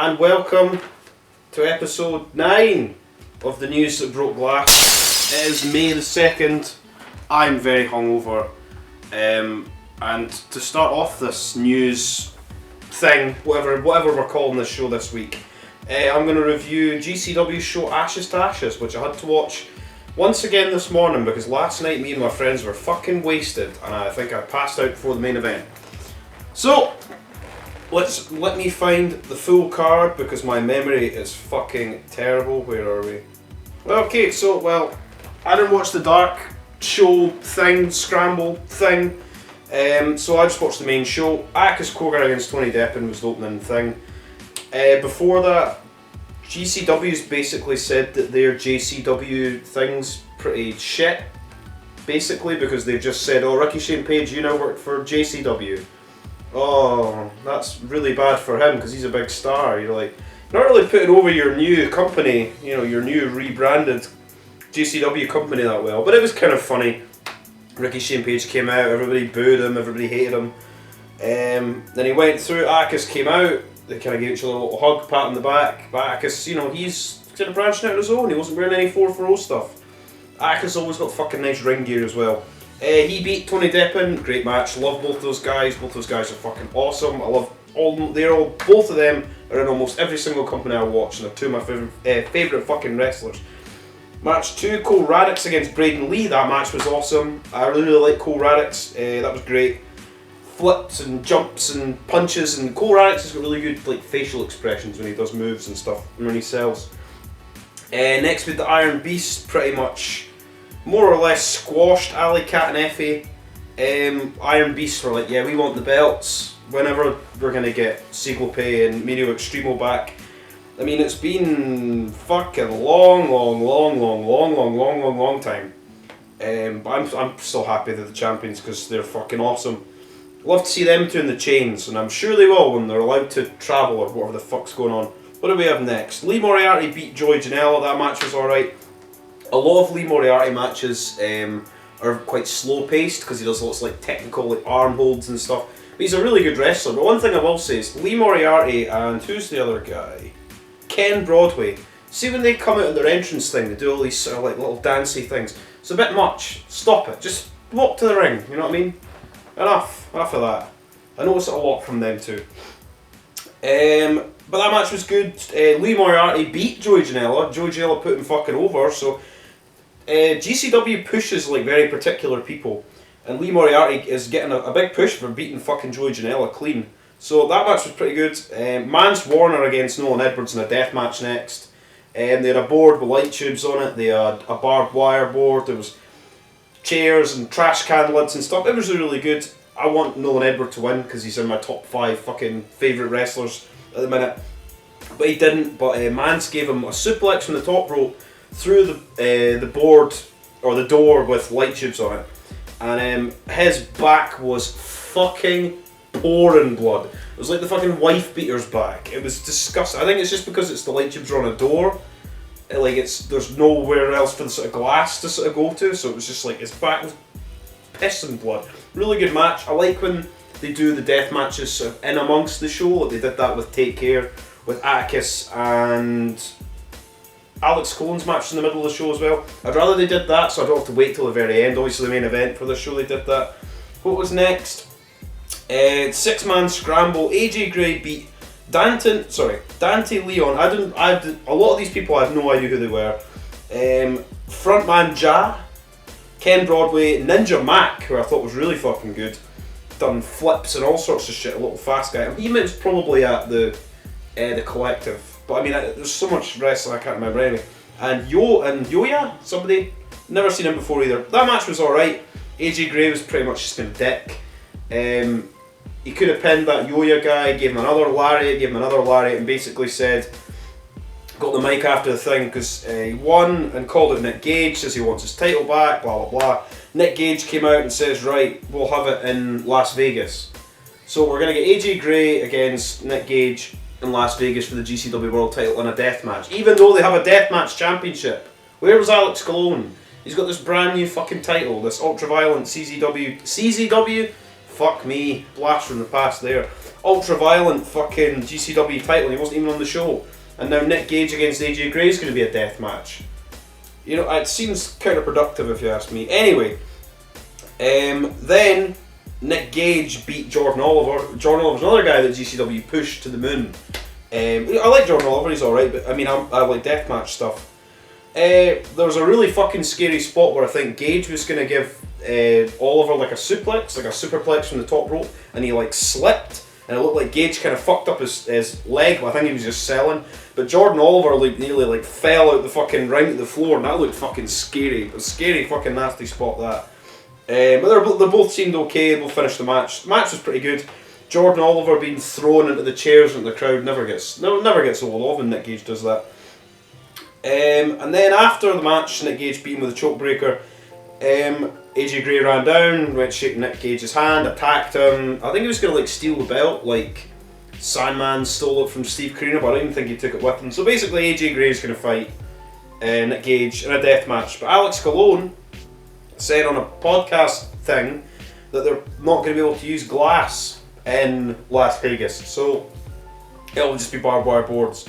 and welcome to episode 9 of the news that broke glass. It is May the 2nd. I'm very hungover, and to start off this news thing, whatever we're calling this show this week, I'm going to review GCW's show Ashes to Ashes, which I had to watch once again this morning because last night me and my friends were fucking wasted and I think I passed out before the main event. So let me find the full card because my memory is fucking terrible. Where are we? Okay, so I didn't watch the dark show thing, scramble thing, so I just watched the main show. Akis Kogar against Tony Deppen was the opening thing. Before that, GCW's basically said that their JCW thing's pretty shit, basically, because they've just said, oh, Ricky Shane Page, you now work for JCW. Oh, that's really bad for him because he's a big star. You're like, not really putting over your new company, you know, your new rebranded GCW company that well. But it was kind of funny. Ricky Shane Page came out, everybody booed him, everybody hated him. Then he went through, Akis came out, they kind of gave each other a little hug, pat on the back. But Akis, you know, he's kind of branching out on his own. He wasn't wearing any 440 stuff. Akis always got fucking nice ring gear as well. He beat Tony Deppen, great match. Love both those guys. Both those guys are fucking awesome. I love both of them are in almost every single company I watch, and they're two of my favourite fucking wrestlers. Match 2, Cole Radix against Braden Lee. That match was awesome. I really like Cole Radix. That was great. Flips and jumps and punches, and Cole Radix has got really good like facial expressions when he does moves and stuff and when he sells. Next with the Iron Beast, pretty much more or less squashed Ali Cat and Effie. Iron Beast were like, yeah, we want the belts. Whenever we're going to get Seagull Pay and Medio Extremo back. I mean, it's been fucking long time. But I'm still happy they're the champions because they're fucking awesome. Love to see them two in the chains, and I'm sure they will when they're allowed to travel or whatever the fuck's going on. What do we have next? Lee Moriarty beat Joey Janela. That match was alright. A lot of Lee Moriarty matches are quite slow paced because he does lots of like technical like arm holds and stuff. But he's a really good wrestler. But one thing I will say is Lee Moriarty and who's the other guy? Ken Broadway. See when they come out in their entrance thing, they do all these sort of like little dancey things. It's a bit much. Stop it. Just walk to the ring. You know what I mean? Enough of that. I notice it a lot from them too. But that match was good. Lee Moriarty beat Joey Janela. Joey Janela put him fucking over. So GCW pushes like very particular people, and Lee Moriarty is getting a big push for beating fucking Joey Janela clean. So that match was pretty good. Mance Warner against Nolan Edwards in a death match next. They had a board with light tubes on it. They had a barbed wire board. There was chairs and trash can lids and stuff. It was really good. I want Nolan Edwards to win because he's in my top 5 fucking favourite wrestlers at the minute. But he didn't. But Mance gave him a suplex from the top rope through the board or the door with light tubes on it, and his back was fucking pouring blood. It was like the fucking wife beater's back. It was disgusting. I think it's just because it's the light tubes are on a door. There's nowhere else for the sort of glass to sort of go to, so it was just like his back was pissing blood. Really good match. I like when they do the death matches sort of in amongst the show. Like they did that with Take Care, with Akis and Alex Cohen's match in the middle of the show as well. I'd rather they did that so I don't have to wait till the very end. Obviously the main event for the show they did that. What was next? 6-man scramble. AJ Gray beat Dante Leon. A lot of these people I had no idea who they were. Frontman Ja, Ken Broadway, Ninja Mac, who I thought was really fucking good. Done flips and all sorts of shit, a little fast guy. He was probably at the collective. But I mean, there's so much wrestling I can't remember anyway. And Yoya, somebody, never seen him before either. That match was alright. AJ Gray was pretty much just been a dick. He could have pinned that Yoya guy, gave him another lariat, and basically said, got the mic after the thing because he won and called it Nick Gage, says he wants his title back, blah blah blah. Nick Gage came out and says, right, we'll have it in Las Vegas. So we're going to get AJ Gray against Nick Gage in Las Vegas for the GCW World title in a death match, even though they have a deathmatch championship. Where was Alex Colon? He's got this brand new fucking title, this ultra-violent CZW. Fuck me, blast from the past there. ultra-violent fucking GCW title, he wasn't even on the show. And now Nick Gage against AJ Gray is going to be a death match. You know, it seems counterproductive if you ask me. Anyway, then Nick Gage beat Jordan Oliver. Jordan Oliver's another guy that GCW pushed to the moon. I like Jordan Oliver, he's alright, but I mean, I like deathmatch stuff. There was a really fucking scary spot where I think Gage was going to give Oliver like a suplex, like a superplex from the top rope, and he like slipped, and it looked like Gage kind of fucked up his leg, but I think he was just selling. But Jordan Oliver like nearly like fell out the fucking ring to the floor, and that looked fucking scary. It was a scary fucking nasty spot that. But they both seemed okay, they both finished the match. The match was pretty good. Jordan Oliver being thrown into the chairs into the crowd never gets old of, and Nick Gage does that. And then after the match, Nick Gage beat him with a choke breaker. AJ Gray ran down, went shaking Nick Gage's hand, attacked him. I think he was going to like steal the belt, like Sandman stole it from Steve Corino, but I don't even think he took it with him. So basically AJ Gray is going to fight Nick Gage in a death match. But Alex Colon said on a podcast thing that they're not going to be able to use glass in Las Vegas, so it'll just be barbed wire boards.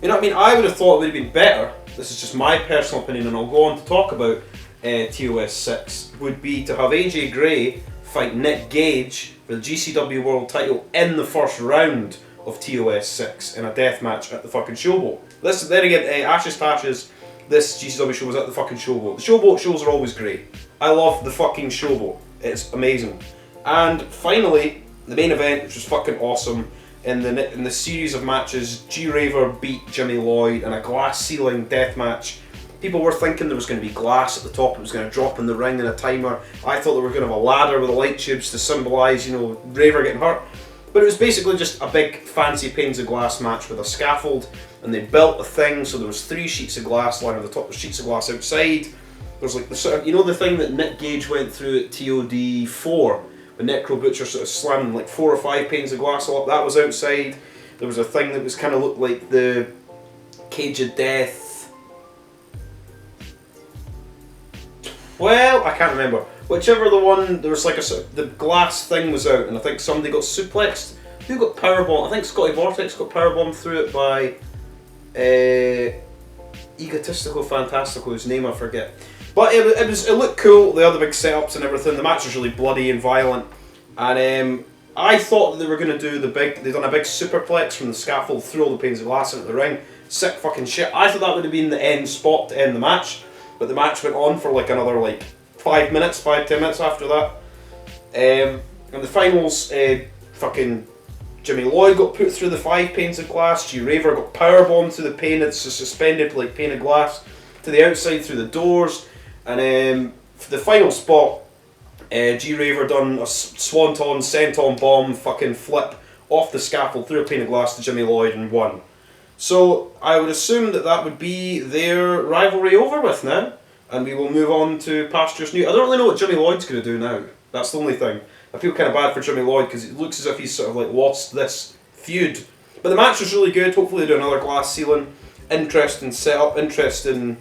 You know what I mean? I would have thought it would have been better, this is just my personal opinion and I'll go on to talk about TOS 6, would be to have AJ Gray fight Nick Gage for the GCW World title in the first round of TOS 6 in a death match at the fucking Showboat. Then again, Ashes Tashes, this GCW show was at the fucking Showboat. The Showboat shows are always great. I love the fucking Showboat. It's amazing. And finally, the main event, which was fucking awesome, in the series of matches, G Raver beat Jimmy Lloyd in a glass ceiling death match. People were thinking there was going to be glass at the top, it was going to drop in the ring in a timer. I thought they were going to have a ladder with the light tubes to symbolise, you know, Raver getting hurt. But it was basically just a big fancy panes of glass match with a scaffold, and they built a thing, so there was 3 sheets of glass lying on the top, with sheets of glass outside. There's like the sort of, you know, the thing that Nick Gage went through at TOD 4, when Necro Butcher sort of slamming like 4 or 5 panes of glass all up, that was outside. There was a thing that was kind of looked like the Cage of Death. Well, I can't remember. Whichever the one, there was like a sort of, the glass thing was out, and I think somebody got suplexed. Who got powerbombed? I think Scotty Vortex got powerbombed through it by Egotistical Fantastical, whose name I forget. But it looked cool. They had the big setups and everything. The match was really bloody and violent, and I thought that they were going to do they'd done a big superplex from the scaffold through all the panes of glass into the ring. Sick fucking shit. I thought that would have been the end spot to end the match, but the match went on for like another like 5 minutes, 5-10 minutes after that. And the finals, fucking Jimmy Lloyd got put through the 5 panes of glass. G Raver got powerbombed through the pane. It's a suspended like pane of glass to the outside through the doors. And for the final spot, G Raver done a swanton, senton bomb, fucking flip off the scaffold through a pane of glass to Jimmy Lloyd and won. So I would assume that would be their rivalry over with now, and we will move on to pastures new. I don't really know what Jimmy Lloyd's going to do now. That's the only thing. I feel kind of bad for Jimmy Lloyd because it looks as if he's sort of like lost this feud. But the match was really good. Hopefully they do another glass ceiling. Interesting setup, interesting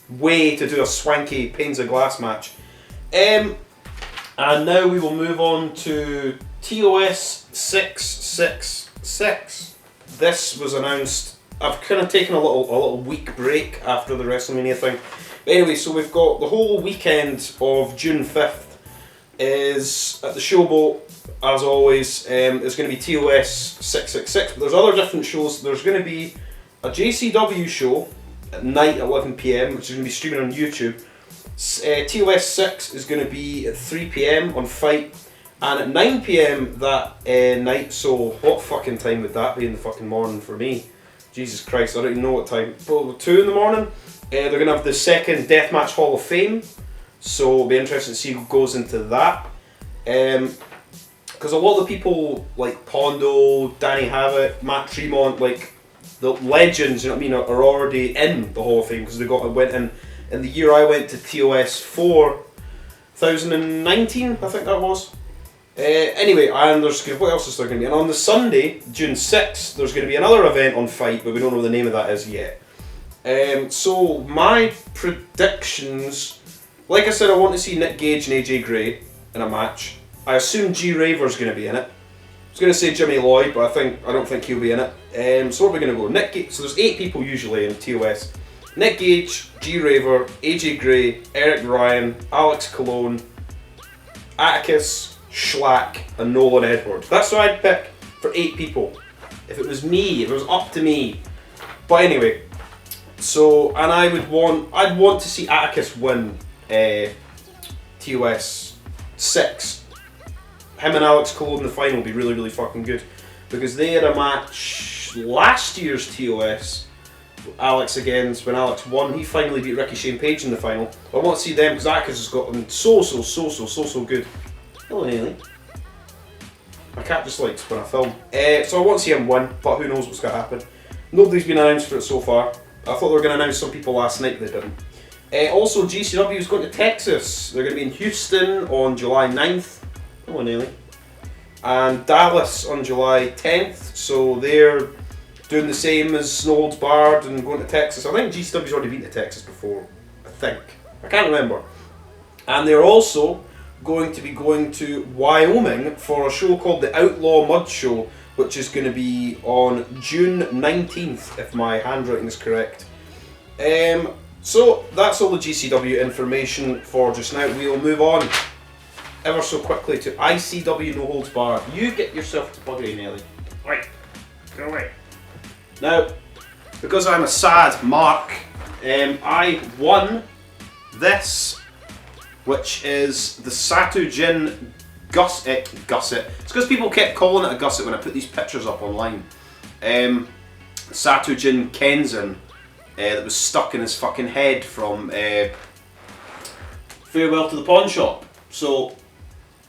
way to do a swanky panes of glass match. And now we will move on to TOS 666. This was announced. I've kind of taken a little week break after the WrestleMania thing. But anyway, so we've got the whole weekend of June 5th is at the Showboat, as always. It's going to be TOS 666, but there's other different shows. There's going to be a JCW show at night at 11 PM, which is going to be streaming on YouTube. TOS 6 is going to be at 3 PM on Fight, and at 9 PM that night, so what fucking time would that be in the fucking morning for me? Jesus Christ, I don't even know what time. Probably 2 in the morning. They're going to have the second Deathmatch Hall of Fame, so it'll be interesting to see who goes into that. Because a lot of the people like Pondo, Danny Havoc, Matt Tremont, like the legends, you know what I mean, are already in the Hall of Fame because they went in the year I went to TOS 4, 2019, I think that was. Anyway, and what else is there going to be? And on the Sunday, June 6th, there's going to be another event on Fight, but we don't know what the name of that is yet. So my predictions, like I said, I want to see Nick Gage and AJ Gray in a match. I assume G Raver's going to be in it. was going to say Jimmy Lloyd, but I don't think he'll be in it. So what are we going to go? So there's 8 people usually in TOS. Nick Gage, G Raver, AJ Gray, Eric Ryan, Alex Cologne, Atticus, Schlack, and Nolan Edwards. That's what I'd pick for 8 people. If it was me, if it was up to me. But anyway, so, and I'd want to see Atticus win TOS 6. Him and Alex Cologne in the final would be really, really fucking good. Because they had a match last year's TOS. Alex against, when Alex won, he finally beat Ricky Shane Page in the final. I want to see them because Atticus has gotten so good. Hello, Haley. My cat just likes when I film. So I want to see him win, but who knows what's going to happen. Nobody's been announced for it so far. I thought they were going to announce some people last night, but they didn't. Also, GCW is going to Texas. They're going to be in Houston on July 9th. Hello, Nelly. And Dallas on July 10th. So they're doing the same as No Holds Barred and going to Texas. I think GCW's already been to Texas before. I think. I can't remember. And they're also going to be going to Wyoming for a show called the Outlaw Mud Show, which is going to be on June 19th, if my handwriting is correct. So that's all the GCW information for just now. We'll move on ever so quickly to ICW No Holds Barred. You get yourself to buggery, Nelly. Right, go away. Now, because I'm a sad mark, I won this, which is the Satujin Gusset. It's because people kept calling it a gusset when I put these pictures up online. Satujin Kenzan that was stuck in his fucking head from Farewell to the Pawn Shop. So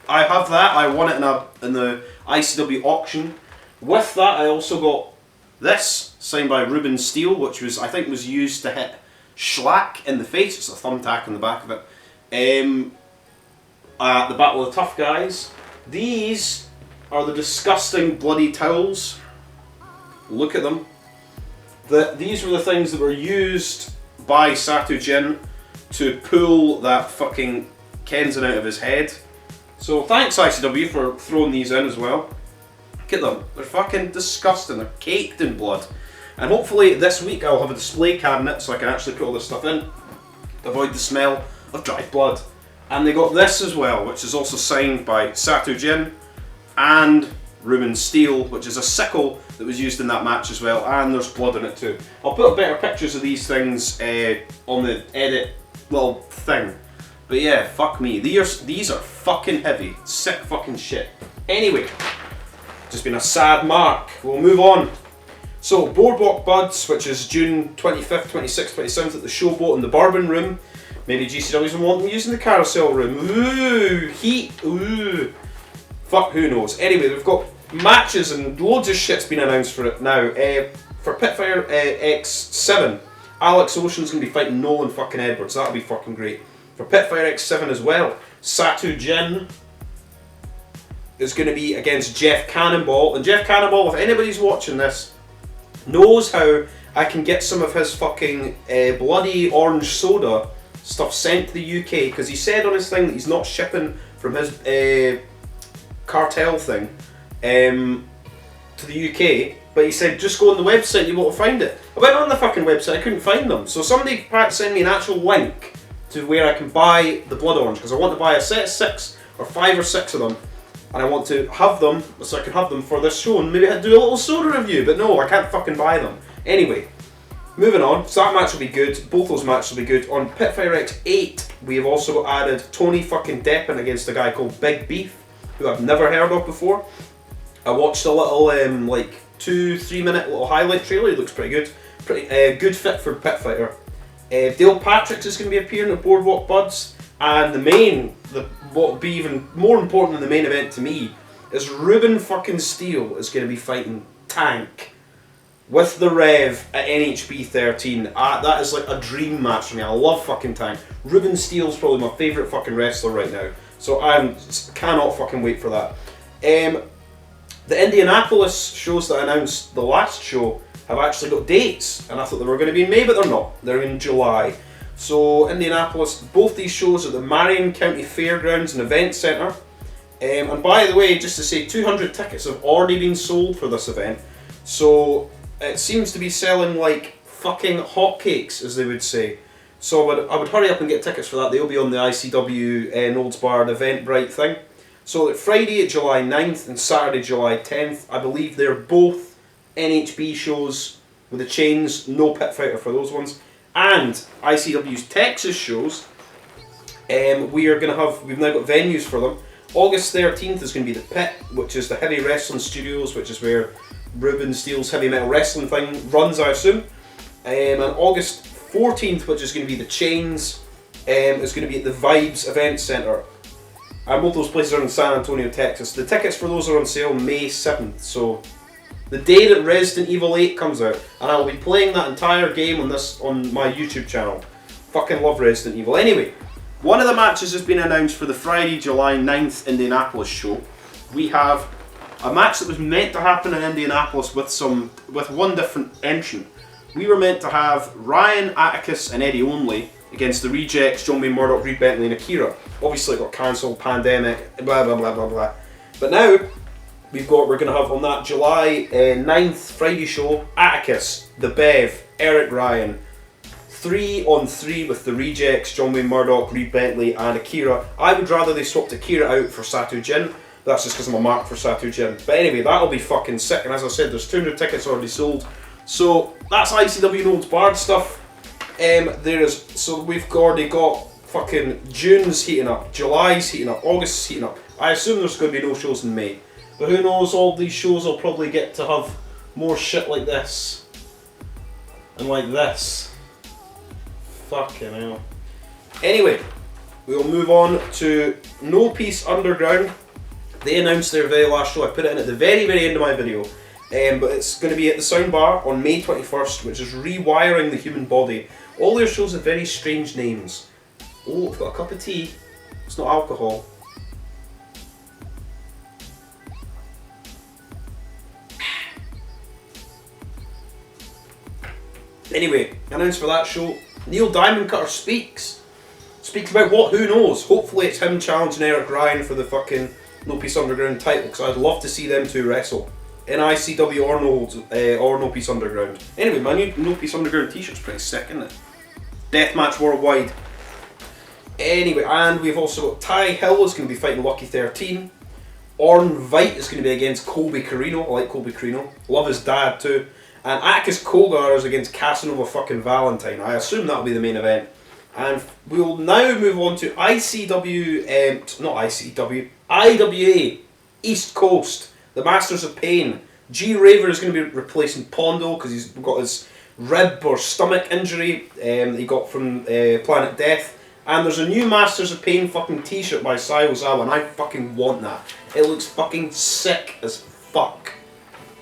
I have that. I won it in the ICW auction. With that, I also got this signed by Ruben Steele, which I think was used to hit Schlack in the face. It's a thumbtack in the back of it. At the Battle of the Tough Guys. These are the disgusting bloody towels. Look at them. These were the things that were used by Satujin to pull that fucking Kenzan out of his head. So thanks ICW for throwing these in as well. Look at them. They're fucking disgusting. They're caked in blood. And hopefully this week I'll have a display cabinet so I can actually put all this stuff in to avoid the smell of dried blood. And they got this as well, which is also signed by Satujin and Ruben Steele, which is a sickle that was used in that match as well, and there's blood in it too. I'll put better pictures of these things on the edit little thing. But yeah, fuck me. These are fucking heavy. Sick fucking shit. Anyway, just been a sad mark. We'll move on. So, Boardwalk Buds, which is June 25th, 26th, 27th at the Showboat in the Bourbon Room. Maybe GCW's been wanting to use in the Carousel Room. Ooh, heat, ooh. Fuck, who knows. Anyway, we've got matches and loads of shit's been announced for it now. For Pitfire X7, Alex Ocean's going to be fighting Nolan fucking Edwards. That'll be fucking great. For Pitfire X7 as well, Satujin is going to be against Jeff Cannonball. And Jeff Cannonball, if anybody's watching this, knows how I can get some of his fucking bloody orange soda stuff sent to the UK, because he said on his thing that he's not shipping from his cartel thing to the UK, but he said just go on the website, you won't find it. I went on the fucking website, I couldn't find them, so somebody sent me an actual link to where I can buy the blood orange, because I want to buy a set of 6 or 5 or 6 of them, and I want to have them so I can have them for this show and maybe do a little soda review, but no, I can't fucking buy them. Anyway, moving on, so that match will be good, both those matches will be good. On Pitfire X8, we have also added Tony fucking Deppen against a guy called Big Beef, who I've never heard of before. I watched a little, like, 2-3 minute little highlight trailer, he looks pretty good. Pretty good fit for Pitfighter. Dale Patrick's is going to be appearing at Boardwalk Buds, and what will be even more important than the main event to me is Ruben fucking Steele is going to be fighting Tank with the Rev at NHB 13. That is like a dream match for me. I love fucking Tank. Ruben Steele's probably my favourite fucking wrestler right now, so I cannot fucking wait for that. The Indianapolis shows that I announced the last show have actually got dates, and I thought they were going to be in May, but they're not. They're in July. So Indianapolis, both these shows are at the Marion County Fairgrounds and Event Centre. And by the way, just to say, 200 tickets have already been sold for this event, so it seems to be selling like fucking hotcakes, as they would say. So I would hurry up and get tickets for that. They'll be on the ICW Noldesbar Eventbrite thing. So Friday, July 9th and Saturday, July 10th, I believe they're both NHB shows with the chains, no pit fighter for those ones. And ICW's Texas shows, we've now got venues for them. August 13th is going to be the Pit, which is the Heavy Wrestling Studios, which is where Ruben Steele's heavy metal wrestling thing runs, I assume. And August 14th, which is going to be the Chains, is going to be at the Vibes Event Centre. And both those places are in San Antonio, Texas. The tickets for those are on sale May 7th, so the day that Resident Evil 8 comes out, and I'll be playing that entire game on my YouTube channel. Fucking love Resident Evil. Anyway, one of the matches has been announced for the Friday, July 9th Indianapolis show. We have a match that was meant to happen in Indianapolis with one different entrant. We were meant to have Ryan, Atticus and Eddie Only against the Rejects, John Wayne Murdoch, Reed Bentley and Akira. Obviously it got cancelled, pandemic, blah blah blah blah blah. But now we're going to have on that July 9th Friday show, Atticus, The Bev, Eric Ryan, 3-on-3 with the Rejects, John Wayne Murdoch, Reed Bentley and Akira. I would rather they swapped Akira out for Satu Jin. That's just because I'm a mark for Satu Jin. But anyway, that'll be fucking sick, and as I said, there's 200 tickets already sold. So that's ICW Noldesbar stuff. So we've already got fucking June's heating up, July's heating up, August's heating up. I assume there's going to be no shows in May. But who knows, all these shows will probably get to have more shit like this. And like this. Fucking hell. Anyway, we'll move on to No Peace Underground. They announced their very last show. I put it in at the very end of my video. But it's going to be at the Soundbar on May 21st, which is Rewiring the Human Body. All their shows have very strange names. Oh, I've got a cup of tea. It's not alcohol. Anyway, announced for that show, Neil Diamondcutter speaks about what, who knows. Hopefully it's him challenging Eric Ryan for the fucking No Peace Underground title, because I'd love to see them two wrestle in ICW or No Peace Underground. Anyway, my new No Peace Underground t-shirt's pretty sick, isn't it? Deathmatch worldwide. Anyway, and we've also got Ty Hill is going to be fighting Lucky 13. Orn Veit is going to be against Colby Carino. I like Colby Carino. Love his dad too. And Atticus Kogar is against Casanova fucking Valentine. I assume that'll be the main event. And we'll now move on to IWA East Coast. The Masters of Pain. G Raver is going to be replacing Pondo because he's got his rib or stomach injury that he got from Planet Death. And there's a new Masters of Pain fucking t-shirt by Sai Ozawa, and I fucking want that. It looks fucking sick as fuck.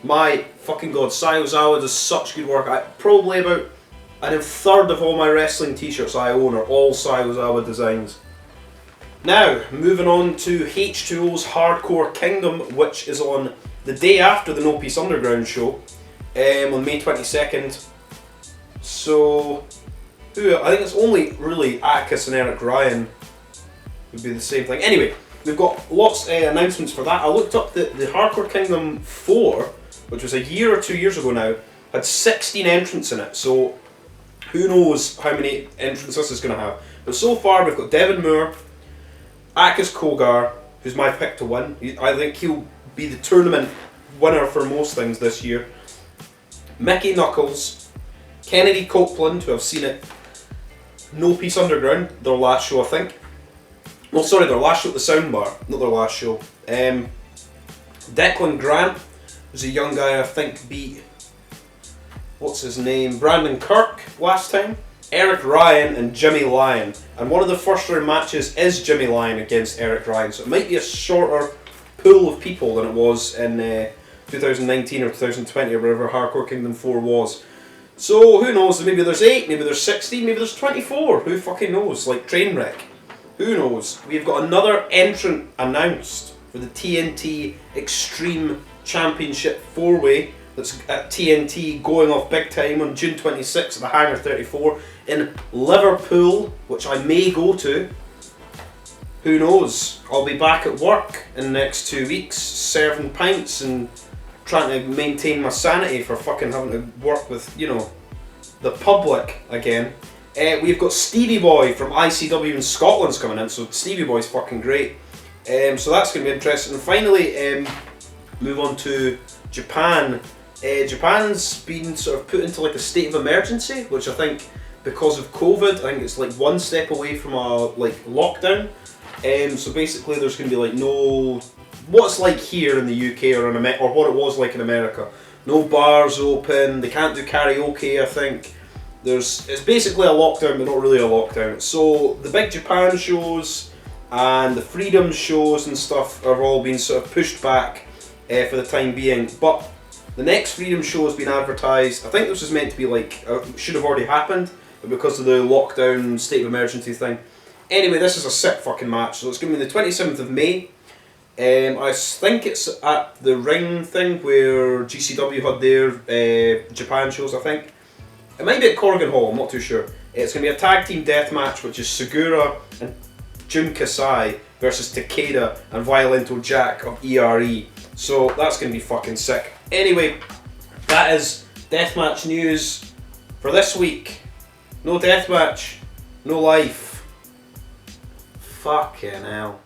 My fucking god, Sai Ozawa does such good work. Probably about a third of all my wrestling t-shirts I own are all Sai Ozawa designs. Now, moving on to H2O's Hardcore Kingdom, which is on the day after the No Peace Underground show, on May 22nd. So, I think it's only really Atticus and Eric Ryan would be the same thing. Anyway, we've got lots of announcements for that. I looked up the Hardcore Kingdom 4, which was a year or 2 years ago now, had 16 entrants in it, so who knows how many entrants this is going to have. But so far we've got Devin Moore, Atticus Kogar, who's my pick to win. I think he'll be the tournament winner for most things this year. Mickey Knuckles, Kennedy Copeland, who I've seen at No Peace Underground, their last show I think. Well, sorry, their last show at the Soundbar, not their last show. Declan Grant, who's a young guy I think beat, what's his name, Brandon Kirk last time. Eric Ryan and Jimmy Lyon, and one of the first round matches is Jimmy Lyon against Eric Ryan, so it might be a shorter pool of people than it was in 2019 or 2020 or whatever Hardcore Kingdom 4 was. So who knows, maybe there's 8, maybe there's 16, maybe there's 24, who fucking knows, like Trainwreck. Who knows. We've got another entrant announced for the TNT Extreme Championship 4-way that's at TNT going off big time on June 26th at the Hangar 34 in Liverpool, which I may go to. who knows? I'll be back at work in the next 2 weeks, serving pints and trying to maintain my sanity for fucking having to work with, you know, the public again. We've got Stevie Boy from ICW in Scotland's coming in, so Stevie Boy's fucking great. So that's going to be interesting. And finally, move on to Japan. Japan's been sort of put into like a state of emergency, which I think because of COVID, I think it's like one step away from a like lockdown. So basically, there's going to be like no, what's like here in the UK or in or what it was like in America. No bars open. They can't do karaoke. I think it's basically a lockdown, but not really a lockdown. So the big Japan shows and the Freedom shows and stuff are all being sort of pushed back for the time being. But the next Freedom show has been advertised. I think this was meant to be like, should have already happened, but because of the lockdown state of emergency thing. Anyway, this is a sick fucking match. So it's going to be the 27th of May. I think it's at the Ring thing where GCW had their Japan shows, I think. It might be at Corrigan Hall, I'm not too sure. It's going to be a tag team death match, which is Segura and Jun Kasai versus Takeda and Violento Jack of ERE. So that's going to be fucking sick. Anyway, that is Deathmatch news for this week. No Deathmatch, no life. Fucking hell.